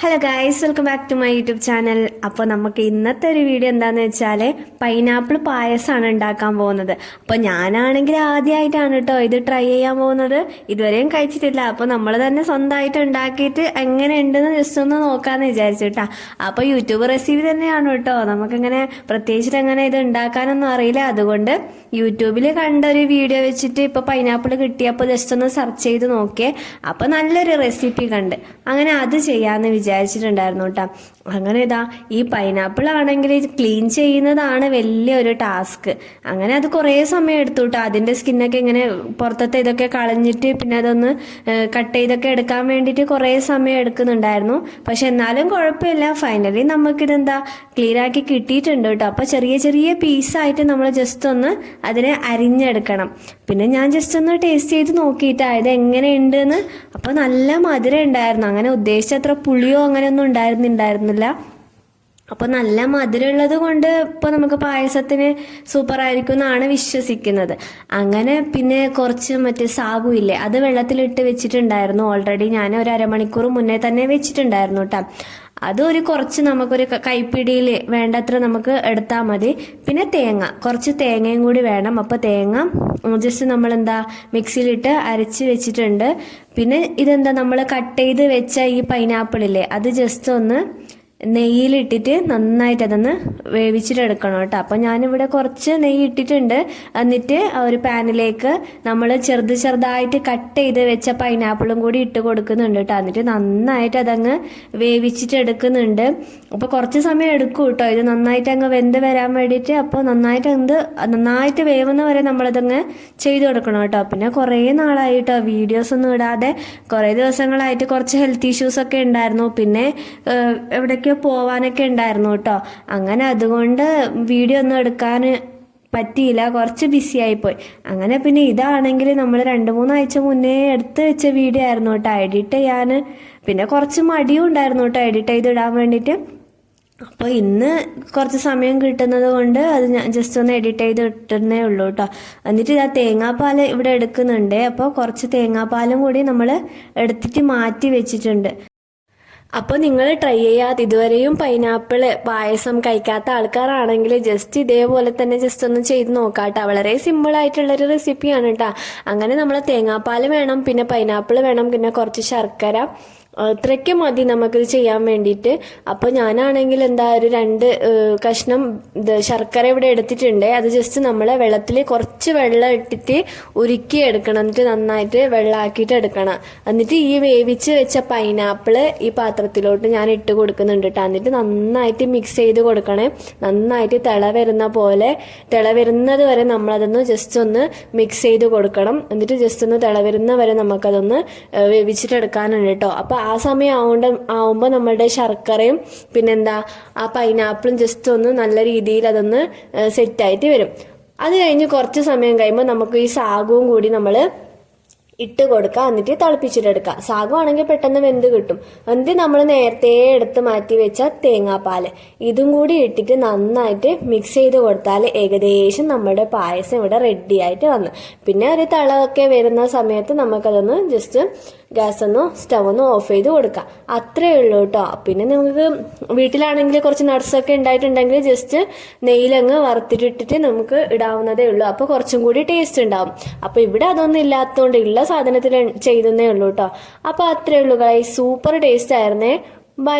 Hello guys, welcome back to my YouTube channel. അപ്പോൾ നമുക്ക് ഇന്നത്തെ ഒരു വീഡിയോ എന്താണെന്ന് വെച്ചാൽ പൈനാപ്പിൾ പായസമാണ് ഉണ്ടാക്കാൻ പോകുന്നത്. അപ്പോൾ ഞാനാണെങ്കിൽ ആദ്യമായിട്ടാണ് കേട്ടോ ഇത് ട്രൈ ചെയ്യാൻ പോകുന്നത്. ഇതുവരെയും കഴിച്ചിട്ടില്ല. അപ്പോൾ നമ്മൾ തന്നെ സ്വന്തമായിട്ട് ഉണ്ടാക്കിയിട്ട് എങ്ങനെ ഉണ്ടെന്ന് ജസ്റ്റ് ഒന്ന് നോക്കാമെന്ന് വിചാരിച്ചു കേട്ടോ. അപ്പോൾ യൂട്യൂബ് റെസിപ്പി തന്നെയാണ് കേട്ടോ. നമുക്കിങ്ങനെ പ്രത്യേകിച്ചിട്ട് എങ്ങനെ ഇത് ഉണ്ടാക്കാനൊന്നും അറിയില്ല. അതുകൊണ്ട് യൂട്യൂബിൽ കണ്ടൊരു വീഡിയോ വെച്ചിട്ട് ഇപ്പോൾ പൈനാപ്പിൾ കിട്ടിയപ്പോൾ ജസ്റ്റ് ഒന്ന് സെർച്ച് ചെയ്ത് നോക്കിയേ. അപ്പോൾ നല്ലൊരു റെസിപ്പി കണ്ട് അങ്ങനെ അത് ചെയ്യാമെന്ന് വിചാരിച്ചിട്ടുണ്ടായിരുന്നു കേട്ടോ. അങ്ങനെ ഇതാ ഈ പൈനാപ്പിൾ ആണെങ്കിൽ ക്ലീൻ ചെയ്യുന്നതാണ് വലിയൊരു ടാസ്ക്. അങ്ങനെ അത് കുറേ സമയം എടുത്തു കേട്ടോ. അതിൻ്റെ സ്കിന്നൊക്കെ ഇങ്ങനെ പുറത്തത്തെ ഇതൊക്കെ കളഞ്ഞിട്ട് പിന്നെ അതൊന്ന് കട്ട് ചെയ്തൊക്കെ എടുക്കാൻ വേണ്ടിയിട്ട് കുറേ സമയം എടുക്കുന്നുണ്ടായിരുന്നു. പക്ഷെ എന്നാലും കുഴപ്പമില്ല. ഫൈനലി നമുക്കിതെന്താ ക്ലീനാക്കി കിട്ടിയിട്ടുണ്ട് കേട്ടോ. അപ്പോൾ ചെറിയ ചെറിയ പീസായിട്ട് നമ്മൾ ജസ്റ്റ് ഒന്ന് അതിനെ അരിഞ്ഞെടുക്കണം. പിന്നെ ഞാൻ ജസ്റ്റ് ഒന്ന് ടേസ്റ്റ് ചെയ്ത് നോക്കിയിട്ടാണ് ഇത് എങ്ങനെയുണ്ടെന്ന്. അപ്പോൾ നല്ല മധുരം ഉണ്ടായിരുന്നു. അങ്ങനെ ഉദ്ദേശിച്ചത്ര പുളിയോ അങ്ങനെയൊന്നും ഉണ്ടായിരുന്നില്ല. അപ്പോൾ നല്ല മധുരമുള്ളത് കൊണ്ട് ഇപ്പോൾ നമുക്ക് പായസത്തിന് സൂപ്പറായിരിക്കും എന്നാണ് വിശ്വസിക്കുന്നത്. അങ്ങനെ പിന്നെ കുറച്ച് മറ്റേ സാബു ഇല്ലേ, അത് വെള്ളത്തിലിട്ട് വെച്ചിട്ടുണ്ടായിരുന്നു. ഓൾറെഡി ഞാൻ ഒരു അരമണിക്കൂർ മുന്നേ തന്നെ വെച്ചിട്ടുണ്ടായിരുന്നു കേട്ടോ. അതൊരു കുറച്ച് നമുക്കൊരു കൈപ്പിടിയിൽ വേണ്ടത്ര നമുക്ക് എടുത്താൽ മതി. പിന്നെ കുറച്ച് തേങ്ങയും കൂടി വേണം. അപ്പോൾ തേങ്ങ ജസ്റ്റ് നമ്മളെന്താ മിക്സിയിലിട്ട് അരച്ച് വെച്ചിട്ടുണ്ട്. പിന്നെ ഇതെന്താ നമ്മൾ കട്ട് ചെയ്ത് വെച്ച ഈ പൈനാപ്പിളില്ലേ, അത് ജസ്റ്റ് ഒന്ന് നെയ്യിലിട്ടിട്ട് നന്നായിട്ട് അതൊന്ന് വേവിച്ചിട്ടെടുക്കണം കേട്ടോ. അപ്പം ഞാനിവിടെ കുറച്ച് നെയ്യ് ഇട്ടിട്ടുണ്ട്. എന്നിട്ട് ഒരു പാനിലേക്ക് നമ്മൾ ചെറുതായിട്ട് കട്ട് ചെയ്ത് വെച്ച പൈനാപ്പിളും കൂടി ഇട്ട് കൊടുക്കുന്നുണ്ട് കേട്ടോ. എന്നിട്ട് നന്നായിട്ട് അതങ്ങ് വേവിച്ചിട്ടെടുക്കുന്നുണ്ട്. അപ്പോൾ കുറച്ച് സമയം എടുക്കും കേട്ടോ ഇത് നന്നായിട്ട് അങ്ങ് വെന്ത് വരാൻ വേണ്ടിയിട്ട്. അപ്പോൾ നന്നായിട്ട് വേവുന്ന വരെ നമ്മളതങ്ങ് ചെയ്ത് കൊടുക്കണം കേട്ടോ. പിന്നെ കുറേ നാളായിട്ടോ വീഡിയോസ് ഒന്നും ഇടാതെ. കുറേ ദിവസങ്ങളായിട്ട് കുറച്ച് ഹെൽത്ത് ഇഷ്യൂസൊക്കെ ഉണ്ടായിരുന്നു. പിന്നെ എവിടേക്ക് പോവാനൊക്കെ ഉണ്ടായിരുന്നു കേട്ടോ. അങ്ങനെ അതുകൊണ്ട് വീഡിയോ ഒന്നും എടുക്കാൻ പറ്റിയില്ല, കുറച്ച് ബിസി ആയിപ്പോയി. അങ്ങനെ പിന്നെ ഇതാണെങ്കിൽ നമ്മൾ 2-3 ആഴ്ച മുന്നേ എടുത്ത് വെച്ച വീഡിയോ ആയിരുന്നു കേട്ടോ. എഡിറ്റ് ചെയ്യാൻ പിന്നെ കുറച്ച് മടിയും ഉണ്ടായിരുന്നു കേട്ടോ എഡിറ്റ് ചെയ്തിടാൻ വേണ്ടിയിട്ട്. അപ്പോൾ ഇന്ന് കുറച്ച് സമയം കിട്ടുന്നത് കൊണ്ട് അത് ഞാൻ ജസ്റ്റ് ഒന്ന് എഡിറ്റ് ചെയ്ത് ഇട്ടുന്നേ ഉള്ളൂ കേട്ടോ. എന്നിട്ട് ഇതാ തേങ്ങാപ്പാൽ ഇവിടെ എടുക്കുന്നുണ്ട്. അപ്പോൾ കുറച്ച് തേങ്ങാപ്പാലും കൂടി നമ്മൾ എടുത്തിട്ട് മാറ്റി വെച്ചിട്ടുണ്ട്. അപ്പോൾ നിങ്ങൾ ട്രൈ ചെയ്യാതെ ഇതുവരെയും പൈനാപ്പിൾ പായസം കഴിക്കാത്ത ആൾക്കാരാണെങ്കിൽ ജസ്റ്റ് ഇതേപോലെ തന്നെ ജസ്റ്റ് ഒന്ന് ചെയ്ത് നോക്കാം കേട്ടോ. വളരെ സിമ്പിളായിട്ടുള്ളൊരു റെസിപ്പിയാണ് കേട്ടോ. അങ്ങനെ നമ്മൾ തേങ്ങാപ്പാൽ വേണം, പിന്നെ പൈനാപ്പിൾ വേണം, പിന്നെ കുറച്ച് ശർക്കര, അത്രയ്ക്ക് മതി നമുക്കിത് ചെയ്യാൻ വേണ്ടിയിട്ട്. അപ്പോൾ ഞാനാണെങ്കിൽ എന്താ ഒരു 2 കഷ്ണം ശർക്കര ഇവിടെ എടുത്തിട്ടുണ്ട്. അത് ജസ്റ്റ് നമ്മൾ വെള്ളത്തിൽ കുറച്ച് വെള്ളം ഇട്ടിട്ട് ഉരുക്കി എടുക്കണം. എന്നിട്ട് നന്നായിട്ട് വെള്ളമാക്കിയിട്ട് എടുക്കണം. എന്നിട്ട് ഈ വേവിച്ച് വെച്ച പൈനാപ്പിൾ ഈ പാത്രത്തിലോട്ട് ഞാൻ ഇട്ട് കൊടുക്കുന്നുണ്ട് കേട്ടോ. എന്നിട്ട് നന്നായിട്ട് മിക്സ് ചെയ്ത് കൊടുക്കണേ. നന്നായിട്ട് തിള വരുന്നത് വരെ നമ്മളതൊന്ന് ജസ്റ്റ് ഒന്ന് മിക്സ് ചെയ്ത് കൊടുക്കണം. എന്നിട്ട് ജസ്റ്റ് ഒന്ന് തിള വരെ നമുക്കതൊന്ന് വേവിച്ചിട്ടെടുക്കാനുണ്ട് കേട്ടോ. അപ്പോൾ ആ സമയം ആവുമ്പോൾ നമ്മളുടെ ശർക്കരയും പിന്നെന്താ ആ പൈനാപ്പിളും ജസ്റ്റ് ഒന്ന് നല്ല രീതിയിൽ അതൊന്ന് സെറ്റായിട്ട് വരും. അത് കഴിഞ്ഞ് കുറച്ച് സമയം കഴിയുമ്പോൾ നമുക്ക് ഈ സാഗവും കൂടി നമ്മൾ ഇട്ട് കൊടുക്കുക. എന്നിട്ട് തിളപ്പിച്ചിട്ടെടുക്കുക. സാഗമാണെങ്കിൽ പെട്ടെന്ന് വെന്ത് കിട്ടും. എന്നിട്ട് നമ്മൾ നേരത്തെ എടുത്ത് മാറ്റി വെച്ച തേങ്ങാപ്പാൽ ഇതും കൂടി ഇട്ടിട്ട് നന്നായിട്ട് മിക്സ് ചെയ്ത് കൊടുത്താൽ ഏകദേശം നമ്മുടെ പായസം ഇവിടെ റെഡി ആയിട്ട് വന്നു. പിന്നെ ഒരു തിളമൊക്കെ വരുന്ന സമയത്ത് നമുക്കതൊന്ന് ജസ്റ്റ് സ്റ്റവ് ഒന്ന് ഓഫ് ചെയ്ത് കൊടുക്കാം. അത്രയേ ഉള്ളൂ കേട്ടോ. പിന്നെ നമുക്ക് വീട്ടിലാണെങ്കിൽ കുറച്ച് നട്ട്സൊക്കെ ഉണ്ടായിട്ടുണ്ടെങ്കിൽ ജസ്റ്റ് നെയ്യിലങ്ങ് വറുത്തിട്ടിട്ട് നമുക്ക് ഇടാവുന്നതേ ഉള്ളൂ. അപ്പോൾ കുറച്ചും കൂടി ടേസ്റ്റ് ഉണ്ടാവും. അപ്പോൾ ഇവിടെ അതൊന്നും ഇല്ലാത്തതുകൊണ്ട് ഉള്ള സാധനത്തിൽ ചെയ്തേ ഉള്ളൂ കേട്ടോ. അപ്പോൾ അത്രയേ ഉള്ളൂ ഗൈസ്. സൂപ്പർ ടേസ്റ്റ് ആയിരുന്നേ. ബൈ.